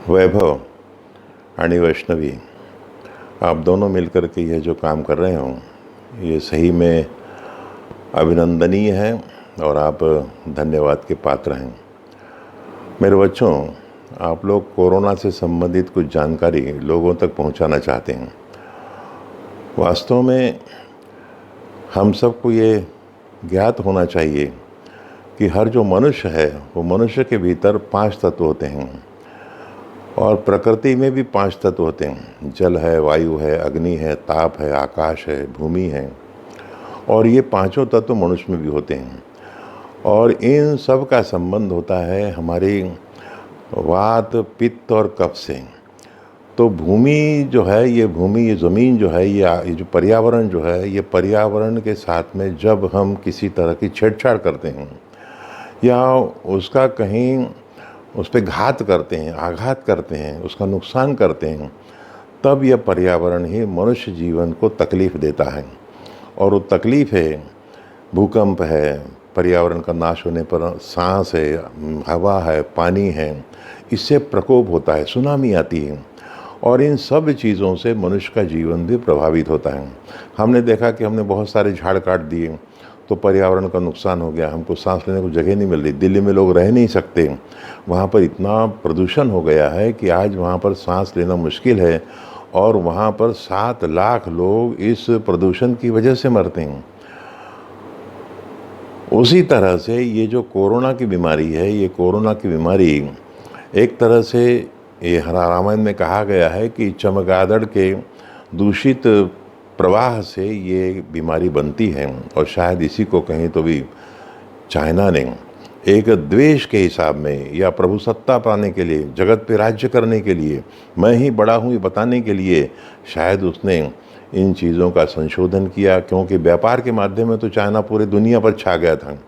वैभव आणि वैष्णवी, आप दोनों मिलकर के यह जो काम कर रहे हो ये सही में अभिनंदनीय है और आप धन्यवाद के पात्र हैं। मेरे बच्चों, आप लोग कोरोना से संबंधित कुछ जानकारी लोगों तक पहुंचाना चाहते हैं। वास्तव में हम सबको ये ज्ञात होना चाहिए कि हर जो मनुष्य है वो मनुष्य के भीतर 5 तत्व होते हैं और प्रकृति में भी 5 तत्व होते हैं। जल है, वायु है, अग्नि है, ताप है, आकाश है, भूमि है और ये 5 तत्व मनुष्य में भी होते हैं और इन सब का संबंध होता है हमारी वात, पित्त और कफ से। तो भूमि जो है, ये भूमि, ये ज़मीन जो है, ये जो पर्यावरण जो है, ये पर्यावरण के साथ में जब हम किसी तरह की छेड़छाड़ करते हैं या उसका कहीं उस पर घात करते हैं, आघात करते हैं, उसका नुकसान करते हैं, तब यह पर्यावरण ही मनुष्य जीवन को तकलीफ़ देता है। और वो तकलीफ़ है, भूकंप है, पर्यावरण का नाश होने पर सांस है, हवा है, पानी है, इससे प्रकोप होता है, सुनामी आती है और इन सब चीज़ों से मनुष्य का जीवन भी प्रभावित होता है। हमने देखा कि हमने बहुत सारे झाड़ काट दिए तो पर्यावरण का नुकसान हो गया, हमको सांस लेने को जगह नहीं मिल रही। दिल्ली में लोग रह नहीं सकते, वहाँ पर इतना प्रदूषण हो गया है कि आज वहाँ पर सांस लेना मुश्किल है और वहाँ पर 7 लाख लोग इस प्रदूषण की वजह से मरते हैं। उसी तरह से ये जो कोरोना की बीमारी है, ये कोरोना की बीमारी एक तरह से, ये रामायण में कहा गया है कि चमगादड़ के दूषित प्रवाह से ये बीमारी बनती है और शायद इसी को कहीं तो भी चाइना ने एक द्वेष के हिसाब में या प्रभु सत्ता पाने के लिए, जगत पे राज्य करने के लिए, मैं ही बड़ा हूँ ये बताने के लिए शायद उसने इन चीज़ों का संशोधन किया। क्योंकि व्यापार के माध्यम में तो चाइना पूरी दुनिया पर छा गया था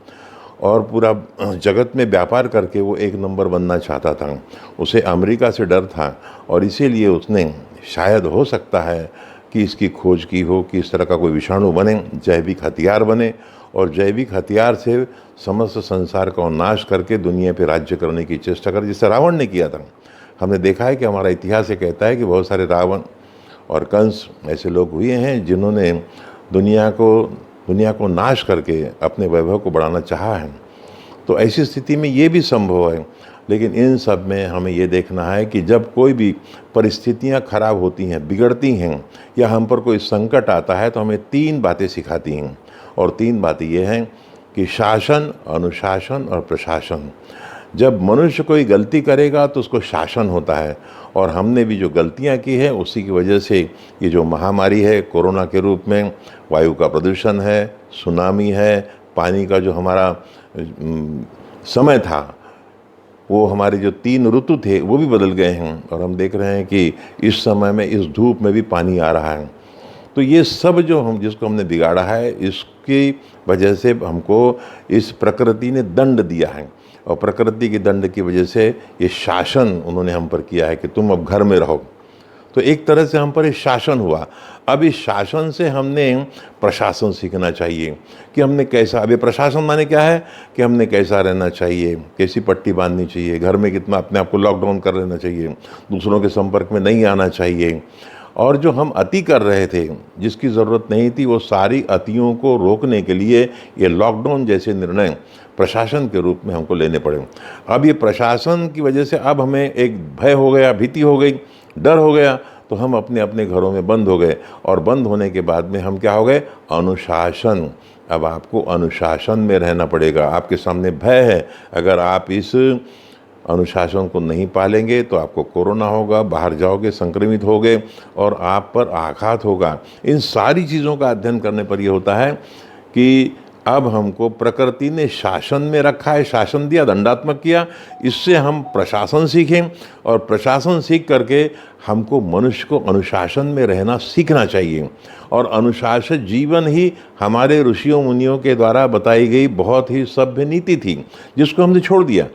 और पूरा जगत में व्यापार करके वो 1 नंबर बनना चाहता था। उसे अमेरिका से डर था और इसीलिए उसने, शायद हो सकता है कि इसकी खोज की हो कि इस तरह का कोई विषाणु बने, जैविक हथियार बने और जैविक हथियार से समस्त संसार का नाश करके दुनिया पे राज्य करने की चेष्टा कर, जिससे रावण ने किया था। हमने देखा है कि हमारा इतिहास ये कहता है कि बहुत सारे रावण और कंस ऐसे लोग हुए हैं जिन्होंने दुनिया को नाश करके अपने वैभव को बढ़ाना चाहा है। तो ऐसी स्थिति में ये भी संभव है, लेकिन इन सब में हमें ये देखना है कि जब कोई भी परिस्थितियां खराब होती हैं, बिगड़ती हैं या हम पर कोई संकट आता है तो हमें 3 बातें सिखाती हैं और 3 बातें ये हैं कि शासन, अनुशासन और प्रशासन। जब मनुष्य कोई गलती करेगा तो उसको शासन होता है और हमने भी जो गलतियां की है उसी की वजह से ये जो महामारी है कोरोना के रूप में, वायु का प्रदूषण है, सुनामी है, पानी का जो हमारा समय था, वो हमारे जो 3 ऋतु थे वो भी बदल गए हैं और हम देख रहे हैं कि इस समय में इस धूप में भी पानी आ रहा है। तो ये सब जो जिसको हमने बिगाड़ा है, इसकी वजह से हमको इस प्रकृति ने दंड दिया है और प्रकृति के दंड की वजह से ये शासन उन्होंने हम पर किया है कि तुम अब घर में रहो। तो एक तरह से हम पर ये शासन हुआ। अब इस शासन से हमने प्रशासन सीखना चाहिए कि हमने कैसा, अब ये प्रशासन माने क्या है कि हमने कैसा रहना चाहिए, कैसी पट्टी बांधनी चाहिए, घर में कितना अपने आप को लॉकडाउन कर लेना चाहिए, दूसरों के संपर्क में नहीं आना चाहिए। और जो हम अति कर रहे थे, जिसकी ज़रूरत नहीं थी, वो सारी अतियों को रोकने के लिए ये लॉकडाउन जैसे निर्णय प्रशासन के रूप में हमको लेने पड़े। अब ये प्रशासन की वजह से अब हमें एक भय हो गया, भीति हो गई, डर हो गया, तो हम अपने अपने घरों में बंद हो गए और बंद होने के बाद में हम क्या हो गए, अनुशासन। अब आपको अनुशासन में रहना पड़ेगा। आपके सामने भय है, अगर आप इस अनुशासन को नहीं पालेंगे तो आपको कोरोना होगा, बाहर जाओगे, संक्रमित होगे और आप पर आघात होगा। इन सारी चीज़ों का अध्ययन करने पर यह होता है कि अब हमको प्रकृति ने शासन में रखा है, शासन दिया, दंडात्मक किया, इससे हम प्रशासन सीखें और प्रशासन सीख करके हमको मनुष्य को अनुशासन में रहना सीखना चाहिए। और अनुशासित जीवन ही हमारे ऋषियों मुनियों के द्वारा बताई गई बहुत ही सभ्य नीति थी, जिसको हमने छोड़ दिया।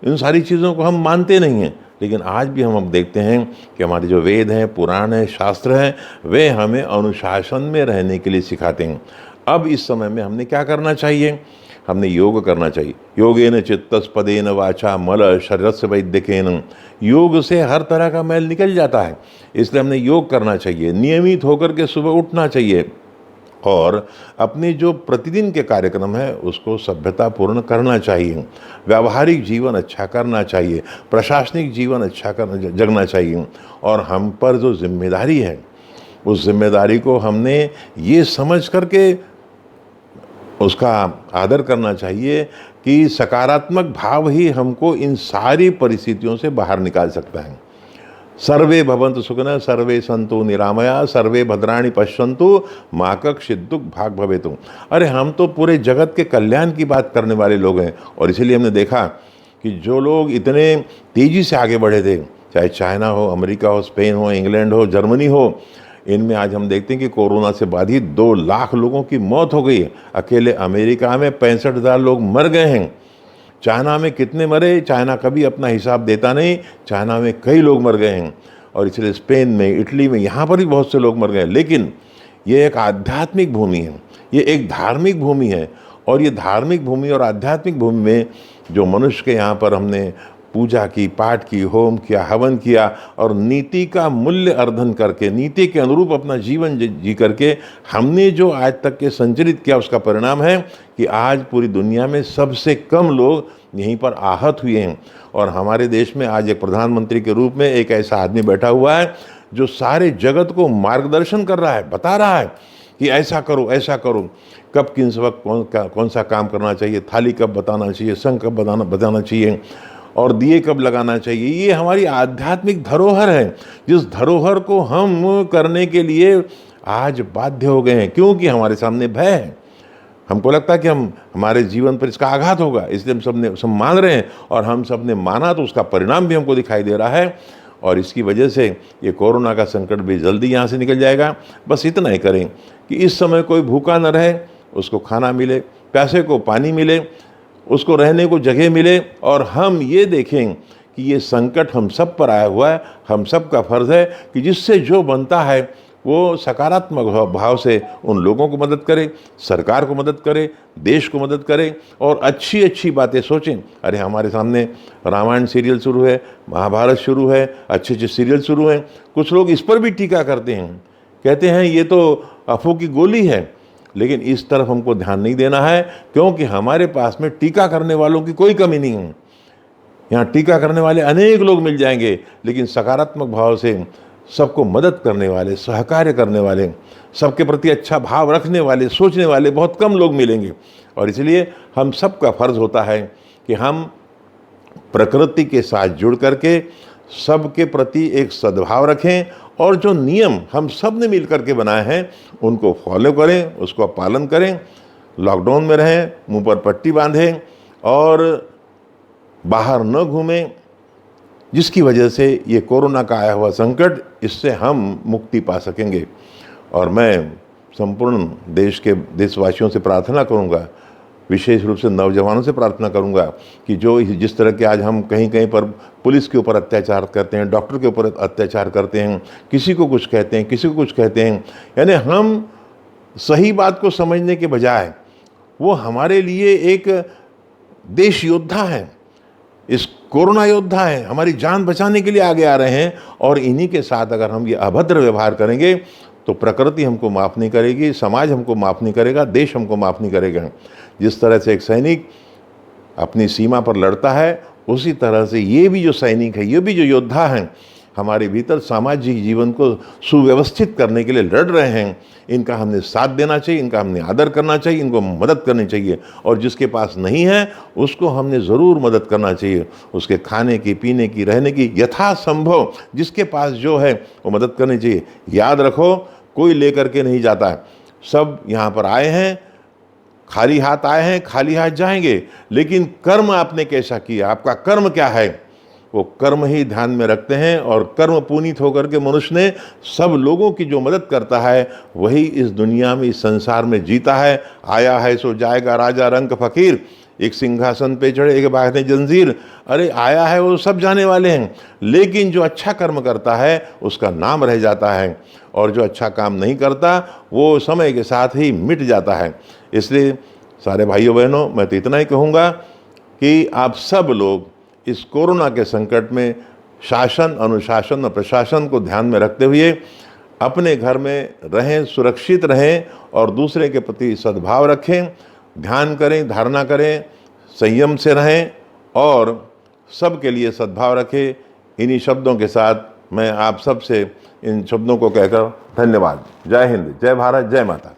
इन सारी चीज़ों को हम मानते नहीं हैं, लेकिन आज भी हम अब देखते हैं कि हमारे जो वेद हैं, पुराण हैं, शास्त्र हैं, वे हमें अनुशासन में रहने के लिए सिखाते हैं। अब इस समय में हमने क्या करना चाहिए, हमने योग करना चाहिए। योगेन चित्तस्पदेन वाचा मल शरीरस्य वैद्यकेन, योग से हर तरह का मैल निकल जाता है, इसलिए हमने योग करना चाहिए। नियमित होकर के सुबह उठना चाहिए और अपने जो प्रतिदिन के कार्यक्रम है उसको सभ्यतापूर्ण करना चाहिए। व्यावहारिक जीवन अच्छा करना चाहिए, प्रशासनिक जीवन अच्छा जगना चाहिए। और हम पर जो जिम्मेदारी है उस जिम्मेदारी को हमने ये समझ करके उसका आदर करना चाहिए कि सकारात्मक भाव ही हमको इन सारी परिस्थितियों से बाहर निकाल सकता है। सर्वे भवन्तु सुखिनः, सर्वे सन्तु निरामया, सर्वे भद्राणि पश्यन्तु, मा कश्चित् दुःख भाग् भवेतु। अरे हम तो पूरे जगत के कल्याण की बात करने वाले लोग हैं, और इसीलिए हमने देखा कि जो लोग इतने तेज़ी से आगे बढ़े थे, चाहे चाइना हो, अमेरिका हो, स्पेन हो, इंग्लैंड हो, जर्मनी हो, इनमें आज हम देखते हैं कि कोरोना से बाधित 2 लाख लोगों की मौत हो गई। अकेले अमेरिका में 65,000 लोग मर गए हैं। चाइना में कितने मरे, चाइना कभी अपना हिसाब देता नहीं, चाइना में कई लोग मर गए हैं। और इसलिए स्पेन में, इटली में, यहाँ पर भी बहुत से लोग मर गए। लेकिन ये एक आध्यात्मिक भूमि है, ये एक धार्मिक भूमि है, और ये धार्मिक भूमि और आध्यात्मिक भूमि में जो मनुष्य के यहाँ पर हमने पूजा की, पाठ की, होम किया, हवन किया और नीति का मूल्य अर्धन करके, नीति के अनुरूप अपना जीवन जी करके हमने जो आज तक के संचरित किया, उसका परिणाम है कि आज पूरी दुनिया में सबसे कम लोग यहीं पर आहत हुए हैं। और हमारे देश में आज एक प्रधानमंत्री के रूप में एक ऐसा आदमी बैठा हुआ है जो सारे जगत को मार्गदर्शन कर रहा है, बता रहा है कि ऐसा करो, ऐसा करो, कब किस वक्त कौन सा काम करना चाहिए, थाली कब बताना चाहिए, संग कब बताना चाहिए और दिए कब लगाना चाहिए। ये हमारी आध्यात्मिक धरोहर है, जिस धरोहर को हम करने के लिए आज बाध्य हो गए हैं, क्योंकि हमारे सामने भय है। हमको लगता है कि हमारे जीवन पर इसका आघात होगा, इसलिए हम सब मान रहे हैं, और हम सब ने माना तो उसका परिणाम भी हमको दिखाई दे रहा है। और इसकी वजह से ये कोरोना का संकट भी जल्दी यहाँ से निकल जाएगा। बस इतना ही करें कि इस समय कोई भूखा न रहे, उसको खाना मिले, प्यासे को पानी मिले, उसको रहने को जगह मिले। और हम ये देखें कि ये संकट हम सब पर आया हुआ है, हम सब का फर्ज है कि जिससे जो बनता है वो सकारात्मक भाव से उन लोगों को मदद करे, सरकार को मदद करे, देश को मदद करे और अच्छी अच्छी बातें सोचें। अरे हमारे सामने रामायण सीरियल शुरू है, महाभारत शुरू है, अच्छे अच्छे सीरियल शुरू हैं। कुछ लोग इस पर भी टीका करते हैं, कहते हैं ये तो अफवाह की गोली है। लेकिन इस तरफ हमको ध्यान नहीं देना है, क्योंकि हमारे पास में टीका करने वालों की कोई कमी नहीं है। यहाँ टीका करने वाले अनेक लोग मिल जाएंगे, लेकिन सकारात्मक भाव से सबको मदद करने वाले, सहकार्य करने वाले, सबके प्रति अच्छा भाव रखने वाले, सोचने वाले बहुत कम लोग मिलेंगे। और इसलिए हम सबका फर्ज होता है कि हम प्रकृति के साथ जुड़ करके सबके प्रति एक सद्भाव रखें, और जो नियम हम सब ने मिल करके बनाए हैं उनको फॉलो करें, उसको पालन करें। लॉकडाउन में रहें, मुंह पर पट्टी बांधें और बाहर न घूमें, जिसकी वजह से ये कोरोना का आया हुआ संकट, इससे हम मुक्ति पा सकेंगे। और मैं संपूर्ण देश के देशवासियों से प्रार्थना करूंगा, विशेष रूप से नौजवानों से प्रार्थना करूंगा कि जो जिस तरह के आज हम कहीं कहीं पर पुलिस के ऊपर अत्याचार करते हैं, डॉक्टर के ऊपर अत्याचार करते हैं, किसी को कुछ कहते हैं, किसी को कुछ कहते हैं, यानी हम सही बात को समझने के बजाय वो हमारे लिए एक देश योद्धा हैं, इस कोरोना योद्धा है, हमारी जान बचाने के लिए आगे आ रहे हैं। और इन्हीं के साथ अगर हम ये अभद्र व्यवहार करेंगे तो प्रकृति हमको माफ़ नहीं करेगी, समाज हमको माफ़ नहीं करेगा, देश हमको माफ़ नहीं करेगा। जिस तरह से एक सैनिक अपनी सीमा पर लड़ता है, उसी तरह से ये भी जो सैनिक है, ये भी जो योद्धा हैं, हमारे भीतर सामाजिक जीवन को सुव्यवस्थित करने के लिए लड़ रहे हैं। इनका हमने साथ देना चाहिए, इनका हमने आदर करना चाहिए, इनको मदद करनी चाहिए। और जिसके पास नहीं है उसको हमने ज़रूर मदद करना चाहिए, उसके खाने की, पीने की, रहने की यथासंभव जिसके पास जो है वो मदद करनी चाहिए। याद रखो, कोई लेकर के नहीं जाता है, सब यहाँ पर आए हैं, खाली हाथ आए हैं, खाली हाथ जाएंगे। लेकिन कर्म आपने कैसा किया, आपका कर्म क्या है, वो कर्म ही ध्यान में रखते हैं। और कर्म पुनीत होकर के मनुष्य ने सब लोगों की जो मदद करता है वही इस दुनिया में, इस संसार में जीता है। आया है सो जाएगा राजा रंक फकीर, एक सिंहासन पे चढ़े एक बांधे जंजीर। अरे आया है वो सब जाने वाले हैं, लेकिन जो अच्छा कर्म करता है उसका नाम रह जाता है, और जो अच्छा काम नहीं करता वो समय के साथ ही मिट जाता है। इसलिए सारे भाइयों बहनों, मैं तो इतना ही कहूँगा कि आप सब लोग इस कोरोना के संकट में शासन, अनुशासन और प्रशासन को ध्यान में रखते हुए अपने घर में रहें, सुरक्षित रहें और दूसरे के प्रति सद्भाव रखें, ध्यान करें, धारणा करें, संयम से रहें और सबके लिए सद्भाव रखें। इन्हीं शब्दों के साथ मैं आप सब से इन शब्दों को कहकर धन्यवाद। जय हिंद, जय भारत, जय माता।